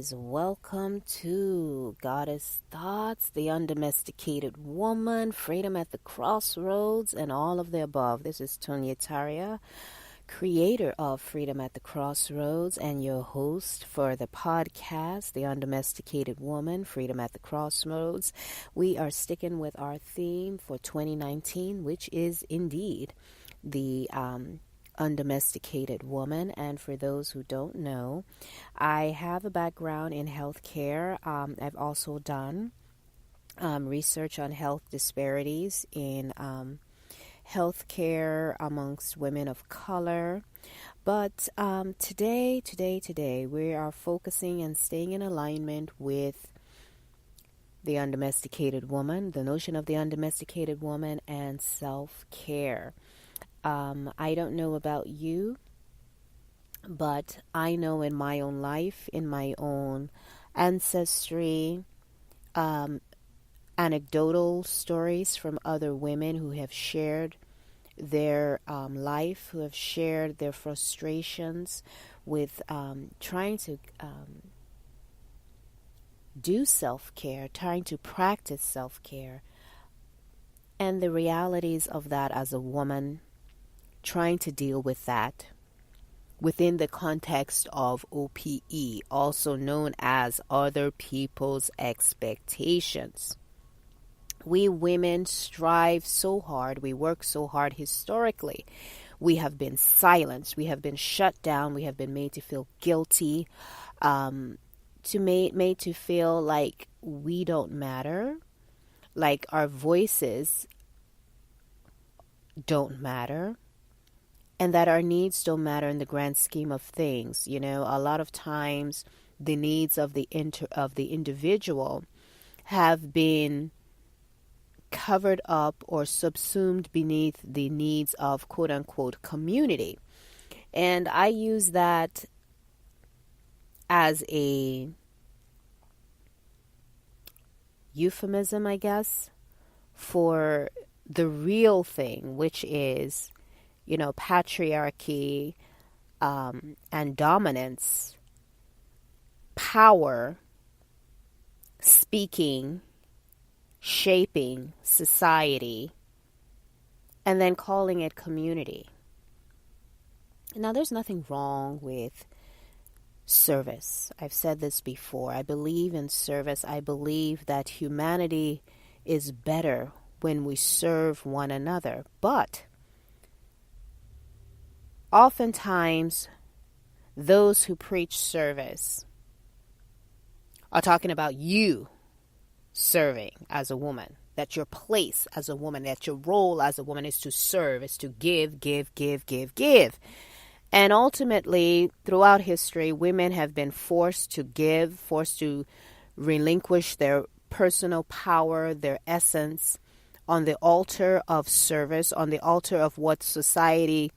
guys, welcome to Goddess Thoughts, the Undomesticated Woman, Freedom at the Crossroads, and all of the above. This is Tonya Taria, creator of Freedom at the Crossroads and your host for the podcast, The Undomesticated Woman, Freedom at the Crossroads. We are sticking with our theme for 2019, which is indeed the undomesticated woman. And for those who don't know, I have a background in healthcare. I've also done research on health disparities in healthcare amongst women of color. But today, we are focusing and staying in alignment with the undomesticated woman, the notion of the undomesticated woman, and self-care. I don't know about you, but I know in my own life, in my own ancestry, anecdotal stories from other women who have shared their life, who have shared their frustrations with trying to do self-care, trying to practice self-care, and the realities of that as a woman, trying to deal with that within the context of O.P.E, also known as other people's expectations. We women strive so hard, we work so hard historically. We have been silenced, we have been shut down, we have been made to feel guilty, made to feel like we don't matter, like our voices don't matter, and that our needs don't matter in the grand scheme of things. You know, a lot of times the needs of the individual have been covered up or subsumed beneath the needs of quote unquote community. And I use that as a euphemism, I guess, for the real thing, which is, you know, patriarchy and dominance, power, speaking, shaping society, and then calling it community. Now, there's nothing wrong with service. I've said this before. I believe in service. I believe that humanity is better when we serve one another. But oftentimes, those who preach service are talking about you serving as a woman, that your place as a woman, that your role as a woman is to serve, is to give. And ultimately, throughout history, women have been forced to give, forced to relinquish their personal power, their essence, on the altar of service, on the altar of what society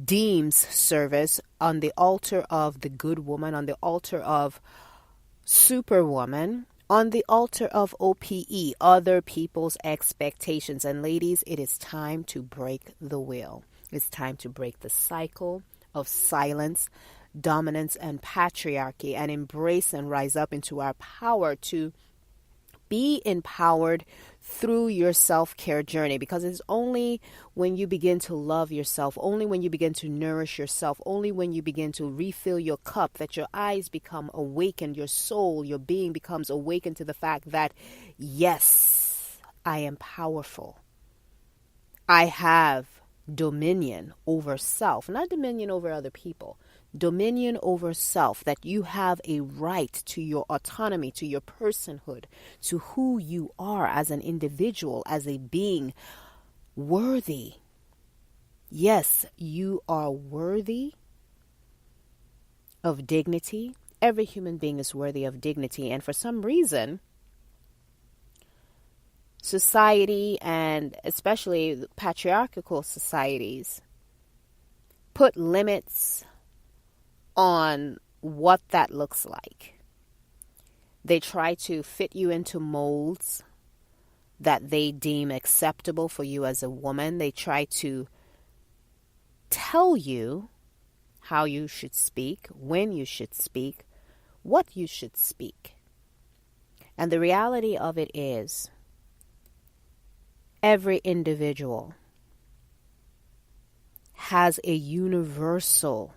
deems service, on the altar of the good woman, on the altar of superwoman, on the altar of O.P.E, other people's expectations. And ladies, it is time to break the wheel. It's time to break the cycle of silence, dominance, and patriarchy, and embrace and rise up into our power to be empowered through your self-care journey. Because it's only when you begin to love yourself, only when you begin to nourish yourself, only when you begin to refill your cup, that your eyes become awakened, your soul, your being becomes awakened to the fact that, yes, I am powerful. I have dominion over self, not dominion over other people. Dominion over self, that you have a right to your autonomy, to your personhood, to who you are as an individual, as a being worthy. Yes, you are worthy of dignity. Every human being is worthy of dignity. And for some reason, society, and especially patriarchal societies, put limits on what that looks like. They try to fit you into molds that they deem acceptable for you as a woman. They try to tell you how you should speak, when you should speak, what you should speak. And the reality of it is, every individual has a universal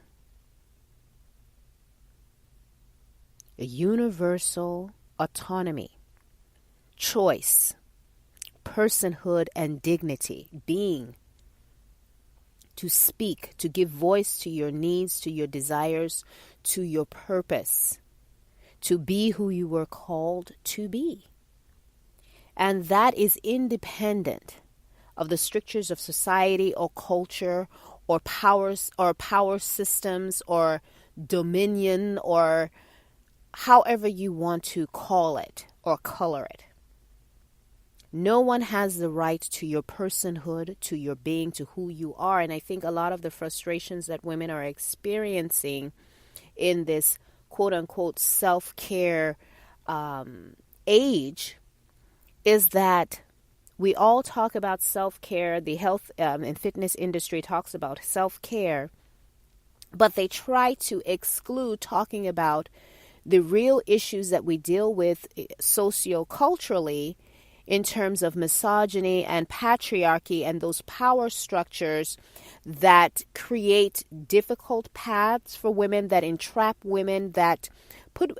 autonomy, choice, personhood, and dignity, being, to speak, to give voice to your needs, to your desires, to your purpose, to be who you were called to be. And that is independent of the strictures of society or culture or powers or power systems or dominion or however you want to call it or color it. No one has the right to your personhood, to your being, to who you are. And I think a lot of the frustrations that women are experiencing in this quote unquote self-care age is that we all talk about self-care. The health and fitness industry talks about self-care, but they try to exclude talking about the real issues that we deal with socioculturally in terms of misogyny and patriarchy and those power structures that create difficult paths for women, that entrap women, that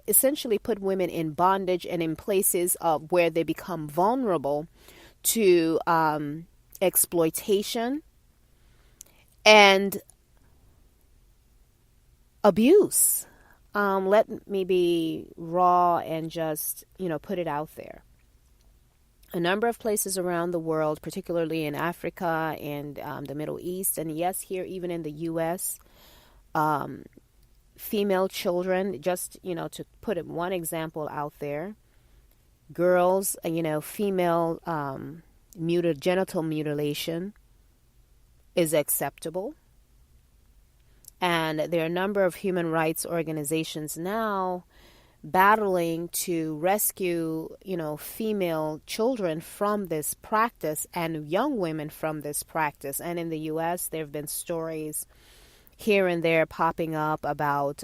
essentially put women in bondage and in places where they become vulnerable to exploitation and abuse. Let me be raw and just, put it out there. A number of places around the world, particularly in Africa and the Middle East, and yes, here even in the U.S., female children, just, to put one example out there, girls, female genital mutilation is acceptable. And there are a number of human rights organizations now battling to rescue, female children from this practice and young women from this practice. And in the U.S., there have been stories here and there popping up about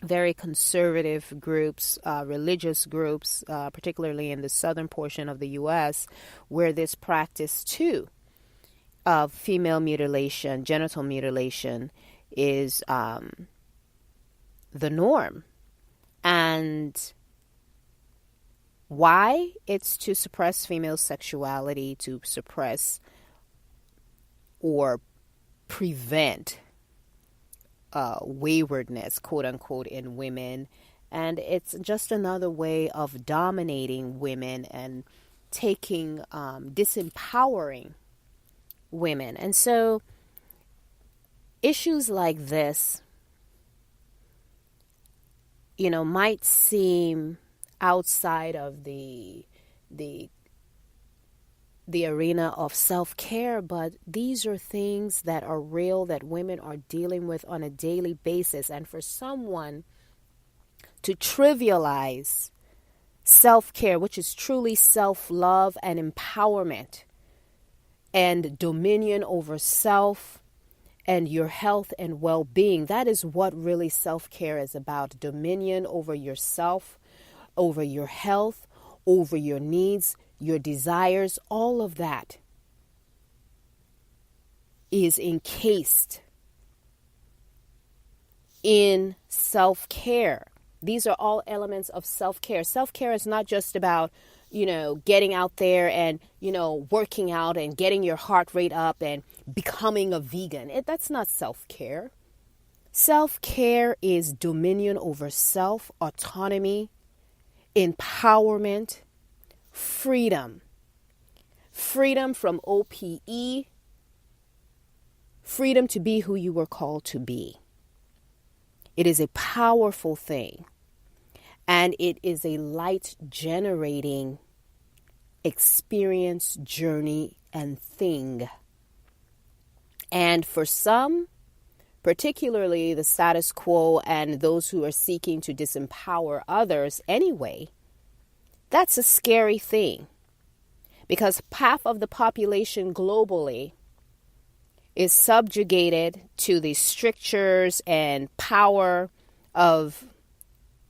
very conservative groups, religious groups, particularly in the southern portion of the U.S., where this practice, too, of female mutilation, genital mutilation, is the norm. And why? It's to suppress female sexuality, to suppress or prevent waywardness, quote unquote, in women. And it's just another way of dominating women and taking, disempowering women. And so issues like this, might seem outside of the arena of self-care, but these are things that are real, that women are dealing with on a daily basis. And for someone to trivialize self-care, which is truly self-love and empowerment and dominion over self and your health and well-being, that is what really self-care is about. Dominion over yourself, over your health, over your needs, your desires, all of that is encased in self-care. These are all elements of self-care. Self-care is not just about, getting out there and, working out and getting your heart rate up and becoming a vegan. That's not self-care. Self-care is dominion over self, autonomy, empowerment, freedom. Freedom from O.P.E. Freedom to be who you were called to be. It is a powerful thing. And it is a light-generating experience, journey, and thing. And for some, particularly the status quo and those who are seeking to disempower others anyway, that's a scary thing. Because half of the population globally is subjugated to the strictures and power of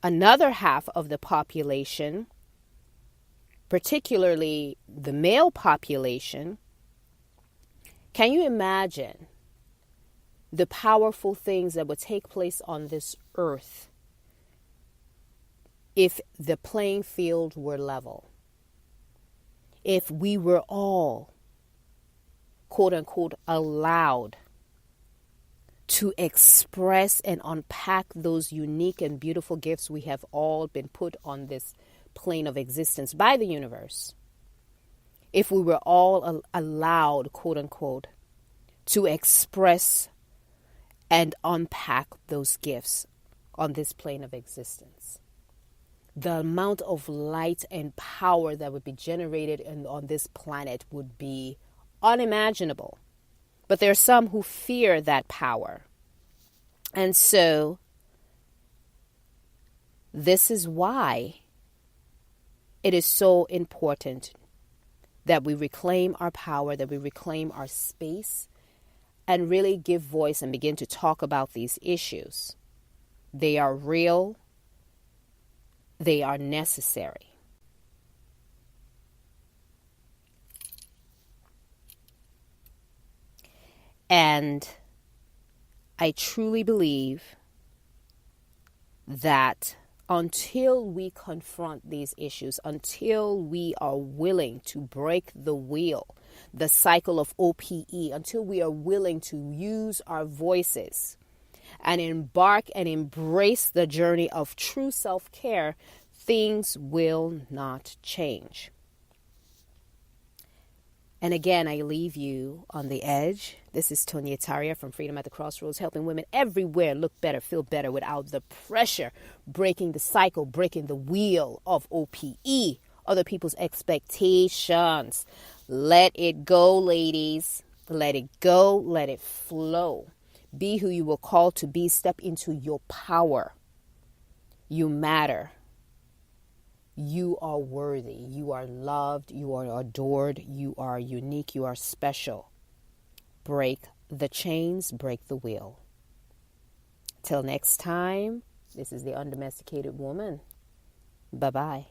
Another half of the population, particularly the male population, can you imagine the powerful things that would take place on this earth if the playing field were level? If we were all, quote unquote, allowed to express and unpack those unique and beautiful gifts we have all been put on this plane of existence by the universe. If we were all allowed, quote unquote, to express and unpack those gifts on this plane of existence, the amount of light and power that would be generated on this planet would be unimaginable. But there are some who fear that power. And so this is why it is so important that we reclaim our power, that we reclaim our space, and really give voice and begin to talk about these issues. They are real. They are necessary. And I truly believe that until we confront these issues, until we are willing to break the wheel, the cycle of O.P.E, until we are willing to use our voices and embark and embrace the journey of true self-care, things will not change. And again, I leave you on the edge. This is Tonya Taria from Freedom at the Crossroads, helping women everywhere look better, feel better without the pressure, breaking the cycle, breaking the wheel of O.P.E, other people's expectations. Let it go, ladies. Let it go. Let it flow. Be who you were called to be. Step into your power. You matter. You are worthy. You are loved. You are adored. You are unique. You are special. Break the chains. Break the wheel. Till next time, this is the Undomesticated Woman. Bye-bye.